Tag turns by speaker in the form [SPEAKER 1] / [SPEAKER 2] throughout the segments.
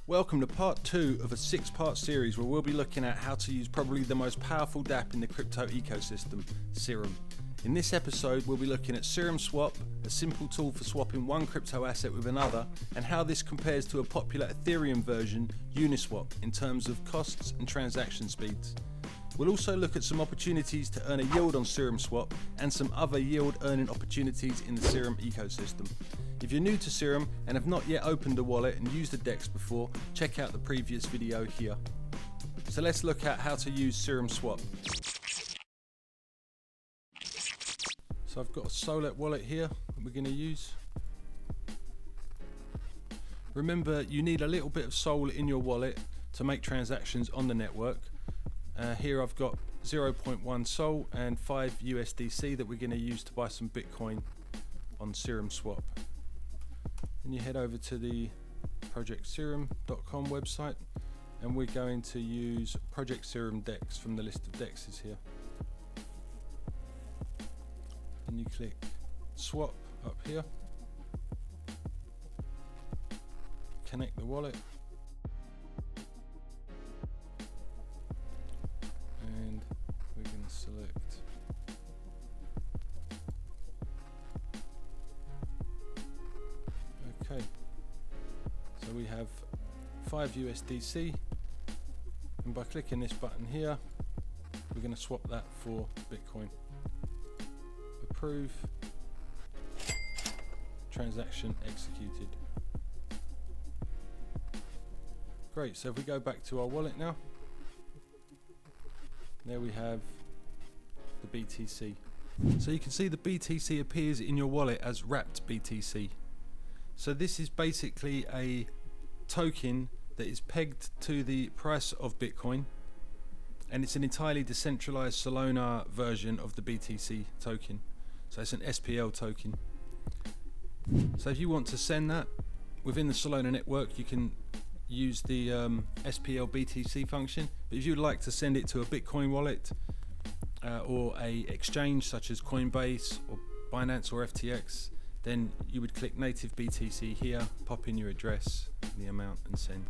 [SPEAKER 1] Welcome to part 2 of a 6-part series where we'll be looking at how to use probably the most powerful dApp in the crypto ecosystem, Serum. In this episode we'll be looking at Serum Swap, a simple tool for swapping one crypto asset with another, and how this compares to a popular Ethereum version, Uniswap, in terms of costs and transaction speeds. We'll also look at some opportunities to earn a yield on Serum Swap and some other yield earning opportunities in the Serum ecosystem. If you're new to Serum and have not yet opened a wallet and used a DEX before, check out the previous video here. So let's look at how to use Serum Swap. So I've got a Solana wallet here that we're going to use. Remember, you need a little bit of Sol in your wallet to make transactions on the network. Here I've got 0.1 Sol and 5 USDC that we're going to use to buy some Bitcoin on Serum Swap. And you head over to the projectserum.com website and we're going to use Project Serum DEX from the list of DEXs here. And you click swap up here, connect the wallet, and we're going to select okay. So we have 5 USDC, and by clicking this button here we're going to swap that for Bitcoin. Approve, transaction executed. Great, so if we go back to our wallet now, there we have the BTC. So you can see the BTC appears in your wallet as wrapped BTC. So this is basically a token that is pegged to the price of Bitcoin, and it's an entirely decentralized Solana version of the BTC token. So it's an SPL token. So if you want to send that within the Solana network, you can use the SPL BTC function. But if you'd like to send it to a Bitcoin wallet or a exchange such as Coinbase or Binance or FTX, then you would click native BTC here, pop in your address, the amount, and send.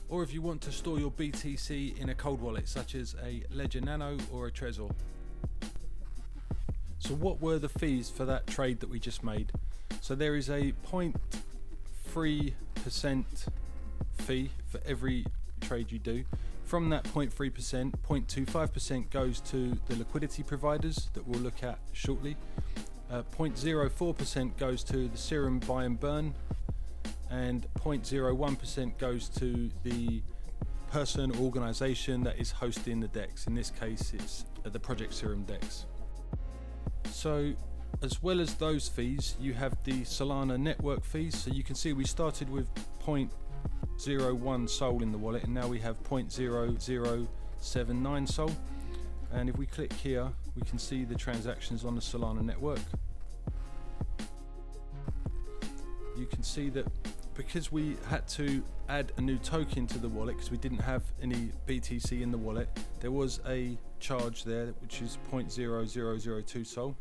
[SPEAKER 1] Or if you want to store your BTC in a cold wallet such as a Ledger Nano or a Trezor. So what were the fees for that trade that we just made? So there is a 0.3% fee for every trade you do. From that 0.3%, 0.25% goes to the liquidity providers that we'll look at shortly. 0.04% goes to the Serum buy and burn, and 0.01% goes to the person or organization that is hosting the DEX. In this case, it's the Project Serum DEX. So as well as those fees, you have the Solana network fees. So you can see we started with 0.01 Sol in the wallet, and now we have 0.0079 Sol. And if we click here, we can see the transactions on the Solana network. You can see that because we had to add a new token to the wallet because we didn't have any BTC in the wallet, there was a charge there which is 0.0002 Sol,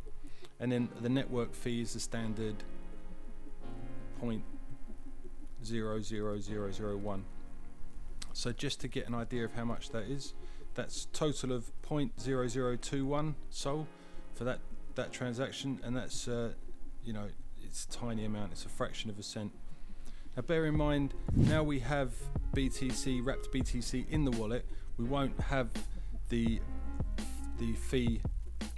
[SPEAKER 1] and then the network fee is the standard 0.00001. So just to get an idea of how much that is, that's total of 0.0021 Sol for that transaction, and that's it's a tiny amount, it's a fraction of a cent. Now bear in mind, now we have BTC, wrapped BTC in the wallet, we won't have the fee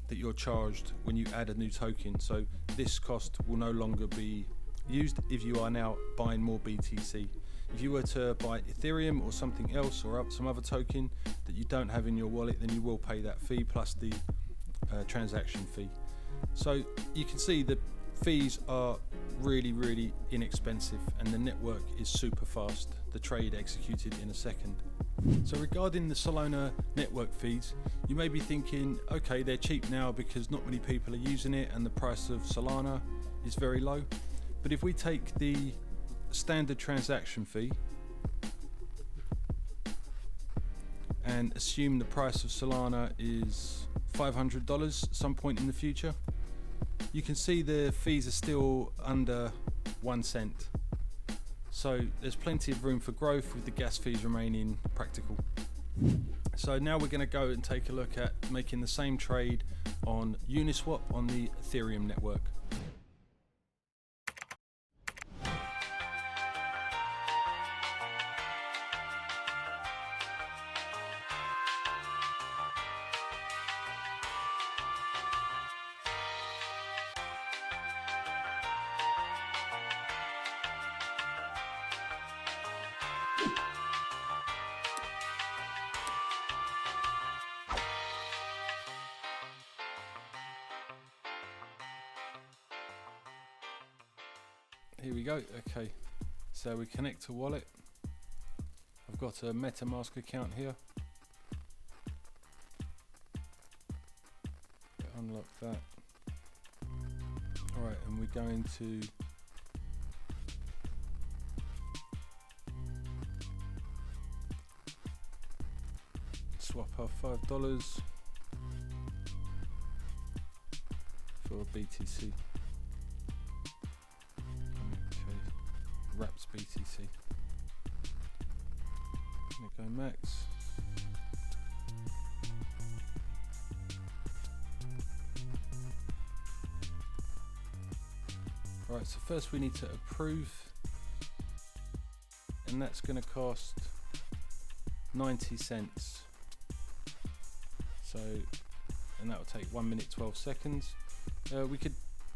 [SPEAKER 1] that you're charged when you add a new token, so this cost will no longer be used if you are now buying more BTC. If you were to buy Ethereum or something else, or some other token that you don't have in your wallet, then you will pay that fee plus the transaction fee. So you can see the fees are really inexpensive, and the network is super fast. The trade executed in a second. So regarding the Solana network fees, you may be thinking, okay, they're cheap now because not many people are using it and the price of Solana is very low. But if we take the standard transaction fee and assume the price of Solana is $500 at some point in the future, you can see the fees are still under 1 cent. So there's plenty of room for growth with the gas fees remaining practical. So now we're going to go and take a look at making the same trade on Uniswap on the Ethereum network. Here we go. Okay, so we connect to wallet. I've got a MetaMask account here. Unlock that. Alright, and we're going to swap our $5 for BTC. Wraps BTC. Gonna go max. Right, so first we need to approve, and that's going to cost 90 cents. So, and that will take 1 minute 12 seconds. We could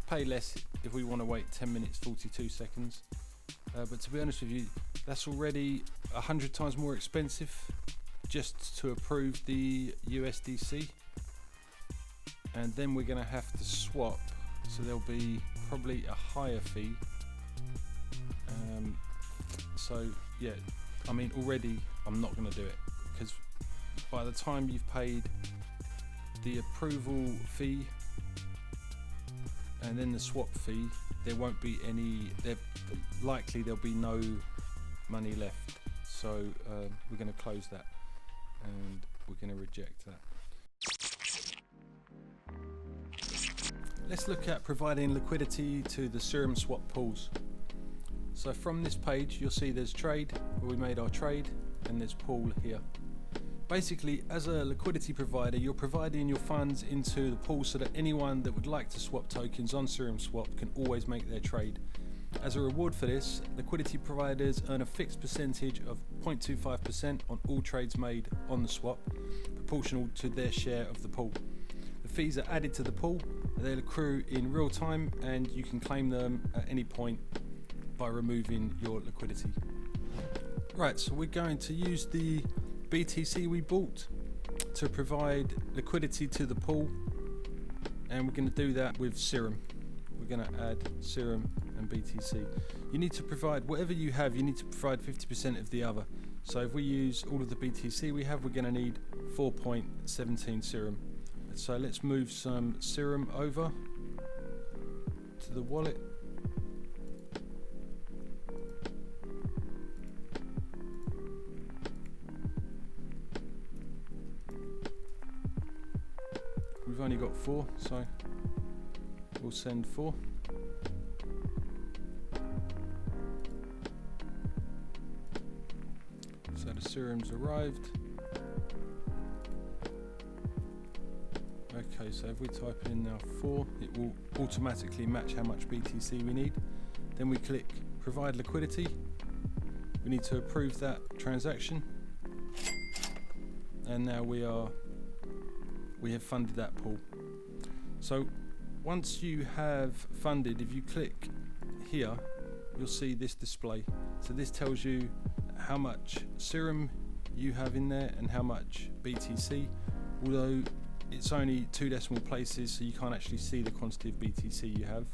[SPEAKER 1] pay less if we want to wait 10 minutes 42 seconds. But to be honest with you, that's already 100 times more expensive just to approve the USDC. And then we're going to have to swap, so there'll be probably a higher fee. So yeah, I mean already I'm not going to do it, because by the time you've paid the approval fee and then the swap fee, there won't be any, likely there'll be no money left. So we're going to close that and we're going to reject that. Let's look at providing liquidity to the Serum Swap pools. So from this page you'll see there's trade, where we made our trade, and there's pool here. Basically, as a liquidity provider, you're providing your funds into the pool so that anyone that would like to swap tokens on Serum Swap can always make their trade. As a reward for this, liquidity providers earn a fixed percentage of 0.25% on all trades made on the swap, proportional to their share of the pool. The fees are added to the pool, they'll accrue in real time, and you can claim them at any point by removing your liquidity. Right, so we're going to use the BTC we bought to provide liquidity to the pool, and we're going to do that with Serum. We're going to add Serum and BTC. You need to provide whatever you have, you need to provide 50% of the other. So if we use all of the BTC we have, we're going to need 4.17 Serum. So let's move some Serum over to the wallet. We've only got 4, so we'll send 4. So the Serum's arrived. Okay, so if we type in now 4, it will automatically match how much BTC we need. Then we click provide liquidity. We need to approve that transaction. And now we have funded that pool. So once you have funded, if you click here, you'll see this display. So this tells you how much Serum you have in there and how much BTC, although it's only 2 decimal places, so you can't actually see the quantity of BTC you have.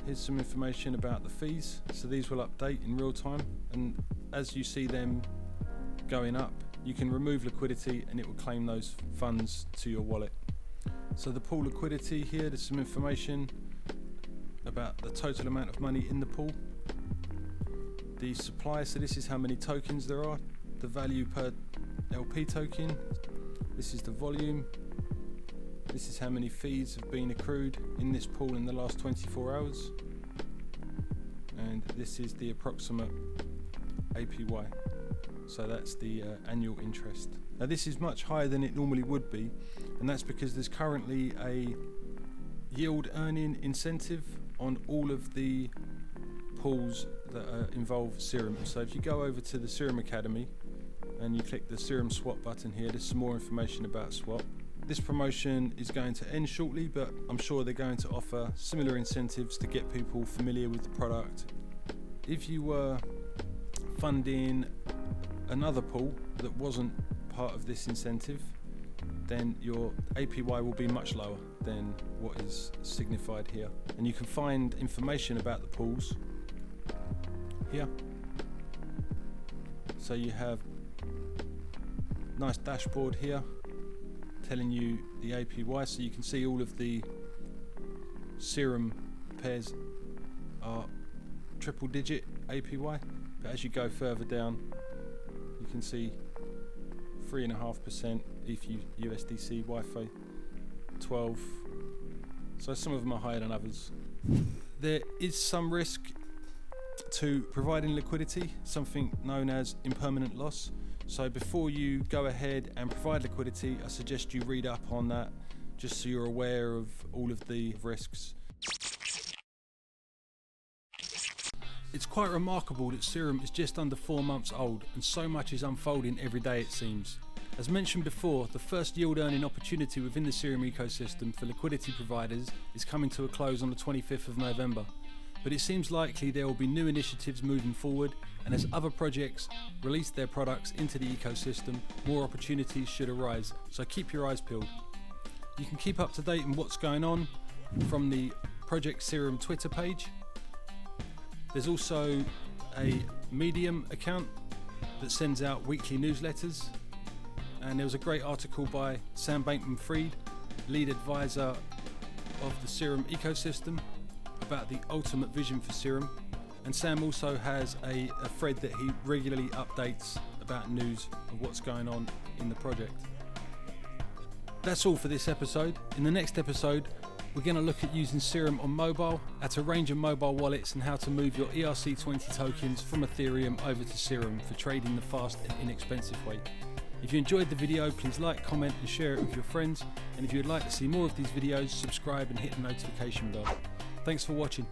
[SPEAKER 1] Here's some information about the fees. So these will update in real time, and as you see them going up, you can remove liquidity and it will claim those funds to your wallet. So the pool liquidity here, there's some information about the total amount of money in the pool. The supply, so this is how many tokens there are, the value per LP token. This is the volume. This is how many fees have been accrued in this pool in the last 24 hours. and this is the approximate APY. So that's the annual interest. Now this is much higher than it normally would be, and that's because there's currently a yield earning incentive on all of the pools that involve Serum. So if you go over to the Serum Academy and you click the Serum Swap button here, there's some more information about Swap. This promotion is going to end shortly, but I'm sure they're going to offer similar incentives to get people familiar with the product. If you were funding another pool that wasn't part of this incentive, then your APY will be much lower than what is signified here. And you can find information about the pools here. So you have a nice dashboard here telling you the APY, so you can see all of the Serum pairs are triple digit APY, but as you go further down you can see 3.5% USDC, Wi-Fi 12, so some of them are higher than others. There is some risk to providing liquidity, something known as impermanent loss. So before you go ahead and provide liquidity, I suggest you read up on that just so you're aware of all of the risks. It's quite remarkable that Serum is just under 4 months old and so much is unfolding every day, it seems. As mentioned before, the first yield earning opportunity within the Serum ecosystem for liquidity providers is coming to a close on the 25th of November. But it seems likely there will be new initiatives moving forward, and as other projects release their products into the ecosystem, more opportunities should arise, so keep your eyes peeled. You can keep up to date on what's going on from the Project Serum Twitter page. There's also a Medium account that sends out weekly newsletters, and there was a great article by Sam Bankman-Fried, lead advisor of the Serum ecosystem, about the ultimate vision for Serum. And Sam also has a thread that he regularly updates about news of what's going on in the project. That's all for this episode. In the next episode, we're going to look at using Serum on mobile, at a range of mobile wallets, and how to move your ERC20 tokens from Ethereum over to Serum for trading the fast and inexpensive way. If you enjoyed the video, please like, comment and share it with your friends. And if you would like to see more of these videos, subscribe and hit the notification bell. Thanks for watching.